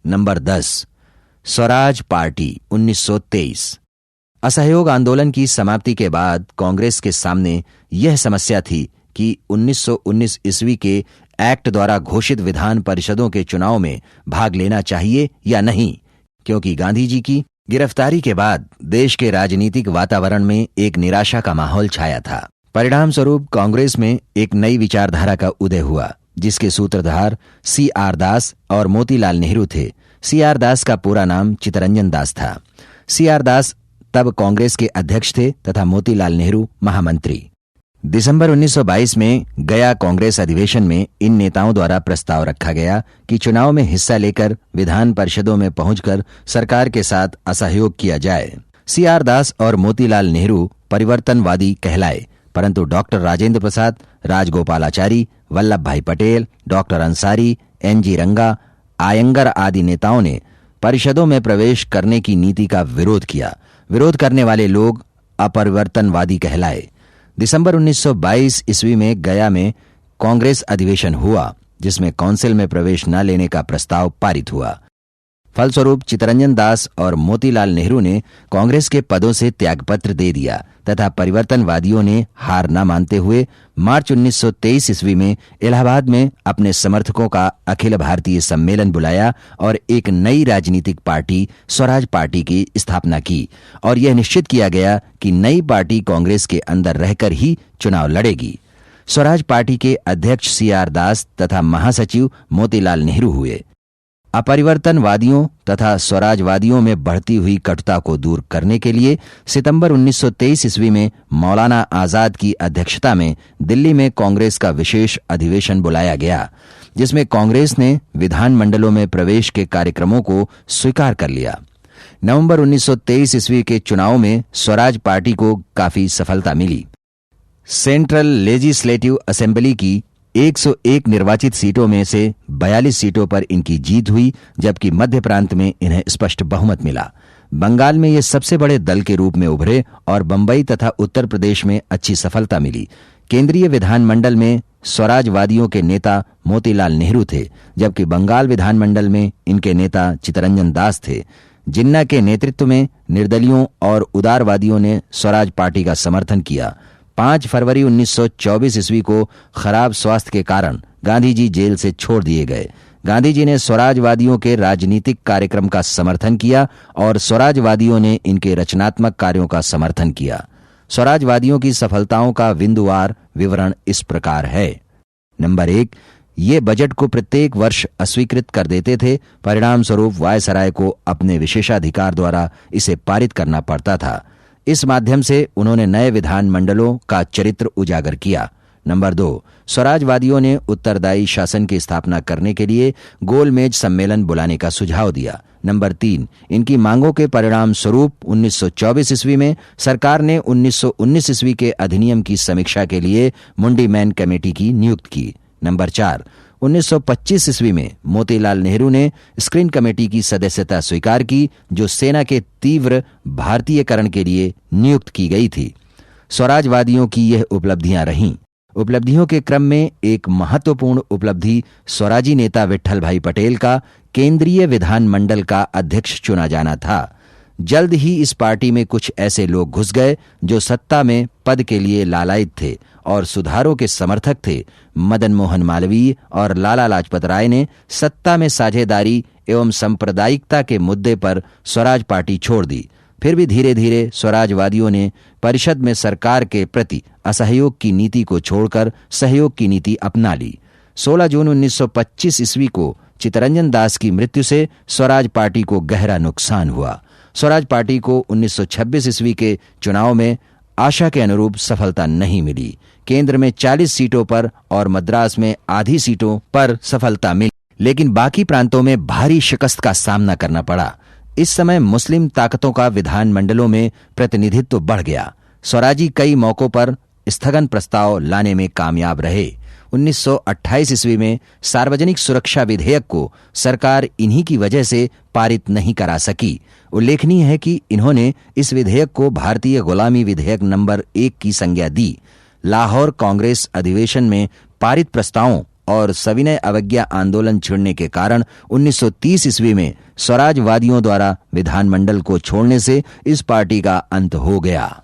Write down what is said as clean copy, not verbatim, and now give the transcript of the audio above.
Number 10, Swaraj party 1923। असहयोग आंदोलन की समाप्ति के बाद कांग्रेस के सामने यह समस्या थी कि 1919 ईस्वी के एक्ट द्वारा घोषित विधान परिषदों के चुनाव में भाग लेना चाहिए या नहीं, क्योंकि गांधी जी की गिरफ्तारी के बाद देश के राजनीतिक वातावरण में एक निराशा का माहौल छाया था। परिणाम स्वरूप कांग्रेस में एक नई विचारधारा का उदय हुआ, जिसके सूत्रधार C.R. दास और मोतीलाल नेहरू थे। C.R. दास का पूरा नाम चितरंजन दास था। C.R. दास तब कांग्रेस के अध्यक्ष थे तथा मोतीलाल नेहरू महामंत्री। दिसंबर 1922 में गया कांग्रेस अधिवेशन में इन नेताओं द्वारा प्रस्ताव रखा गया कि चुनाव में हिस्सा लेकर विधान परिषदों में पहुंचकर सरकार के साथ असहयोग किया जाए। C.R. दास और मोतीलाल नेहरू परिवर्तनवादी कहलाए, परंतु डॉक्टर राजेंद्र प्रसाद, राजगोपालाचारी, वल्लभ भाई पटेल, डॉक्टर अंसारी, N.G. रंगा, आयंगर आदि नेताओं ने परिषदों में प्रवेश करने की नीति का विरोध किया। विरोध करने वाले लोग अपरिवर्तनवादी कहलाए। दिसंबर 1922 ईस्वी में गया में कांग्रेस अधिवेशन हुआ, जिसमें काउंसिल में प्रवेश न लेने का प्रस्ताव पारित हुआ। फलस्वरूप चितरंजन दास और मोतीलाल नेहरू ने कांग्रेस के पदों से त्यागपत्र दे दिया तथा परिवर्तनवादियों ने हार न मानते हुए मार्च 1923 ईस्वी में इलाहाबाद में अपने समर्थकों का अखिल भारतीय सम्मेलन बुलाया और एक नई राजनीतिक पार्टी स्वराज पार्टी की स्थापना की और यह निश्चित किया गया कि नई पार्टी कांग्रेस के अंदर रहकर ही चुनाव लड़ेगी। स्वराज पार्टी के अध्यक्ष C.R. दास तथा महासचिव मोतीलाल नेहरू हुए। अपरिवर्तनवादियों तथा स्वराजवादियों में बढ़ती हुई कटुता को दूर करने के लिए सितंबर 1923 ईस्वी में मौलाना आजाद की अध्यक्षता में दिल्ली में कांग्रेस का विशेष अधिवेशन बुलाया गया, जिसमें कांग्रेस ने विधानमंडलों में प्रवेश के कार्यक्रमों को स्वीकार कर लिया। नवंबर 1923 ईस्वी के चुनाव में स्वराज पार्टी को काफी सफलता मिली। सेंट्रल लेजिस्लेटिव असेंबली की 101 निर्वाचित सीटों में से 42 सीटों पर इनकी जीत हुई, जबकि मध्य प्रांत में इन्हें स्पष्ट बहुमत मिला। बंगाल में ये सबसे बड़े दल के रूप में उभरे और बंबई तथा उत्तर प्रदेश में अच्छी सफलता मिली। केंद्रीय विधानमंडल में स्वराजवादियों के नेता मोतीलाल नेहरू थे, जबकि बंगाल विधानमंडल में इनके नेता चितरंजन दास थे। जिन्ना के नेतृत्व में निर्दलियों और उदारवादियों ने स्वराज पार्टी का समर्थन किया। 5 फरवरी 1924 ईस्वी को खराब स्वास्थ्य के कारण गांधी जी जेल से छोड़ दिए गए। गांधी जी ने स्वराजवादियों के राजनीतिक कार्यक्रम का समर्थन किया और स्वराजवादियों ने इनके रचनात्मक कार्यों का समर्थन किया। स्वराजवादियों की सफलताओं का बिंदुवार विवरण इस प्रकार है। नंबर 1, ये बजट को प्रत्येक वर्ष अस्वीकृत कर देते थे। परिणाम स्वरूप वायसराय को अपने विशेषाधिकार द्वारा इसे पारित करना पड़ता था। इस माध्यम से उन्होंने नए विधानमंडलों का चरित्र उजागर किया। नंबर 2, स्वराजवादियों ने उत्तरदायी शासन की स्थापना करने के लिए गोलमेज सम्मेलन बुलाने का सुझाव दिया। नंबर 3, इनकी मांगों के परिणाम स्वरूप 1924 ईस्वी में सरकार ने 1919 ईस्वी के अधिनियम की समीक्षा के लिए मुंडी मैन कमेटी की नियुक्ति की। नंबर 4, 1925 ईस्वी में मोतीलाल नेहरू ने स्क्रीन कमेटी की सदस्यता स्वीकार की, जो सेना के तीव्र भारतीयकरण के लिए नियुक्त की गई थी। स्वराजवादियों की यह उपलब्धियां रहीं। उपलब्धियों के क्रम में एक महत्वपूर्ण उपलब्धि स्वराजी नेता विट्ठल भाई पटेल का केंद्रीय विधानमंडल का अध्यक्ष चुना जाना था। जल्द ही इस पार्टी में कुछ ऐसे लोग घुस गए जो सत्ता में पद के लिए लालायित थे और सुधारों के समर्थक थे। मदन मोहन मालवीय और लाला लाजपत राय ने सत्ता में साझेदारी एवं सांप्रदायिकता के मुद्दे पर स्वराज पार्टी छोड़ दी। फिर भी धीरे धीरे स्वराजवादियों ने परिषद में सरकार के प्रति असहयोग की नीति को छोड़कर सहयोग की नीति अपना ली। 16 जून 1925 ईस्वी को चितरंजन दास की मृत्यु से स्वराज पार्टी को गहरा नुकसान हुआ। स्वराज पार्टी को 1926 ईस्वी के चुनाव में आशा के अनुरूप सफलता नहीं मिली। केंद्र में 40 सीटों पर और मद्रास में आधी सीटों पर सफलता मिली, लेकिन बाकी प्रांतों में भारी शिकस्त का सामना करना पड़ा। इस समय मुस्लिम ताकतों का विधानमंडलों में प्रतिनिधित्व बढ़ गया। स्वराजी कई मौकों पर स्थगन प्रस्ताव लाने में कामयाब रहे। 1928 ईस्वी में सार्वजनिक सुरक्षा विधेयक को सरकार इन्हीं की वजह से पारित नहीं करा सकी। उल्लेखनीय है कि इन्होंने इस विधेयक को भारतीय गुलामी विधेयक नंबर 1 की संज्ञा दी। लाहौर कांग्रेस अधिवेशन में पारित प्रस्तावों और सविनय अवज्ञा आंदोलन छिड़ने के कारण 1930 ईस्वी में स्वराजवादियों द्वारा विधानमंडल को छोड़ने से इस पार्टी का अंत हो गया।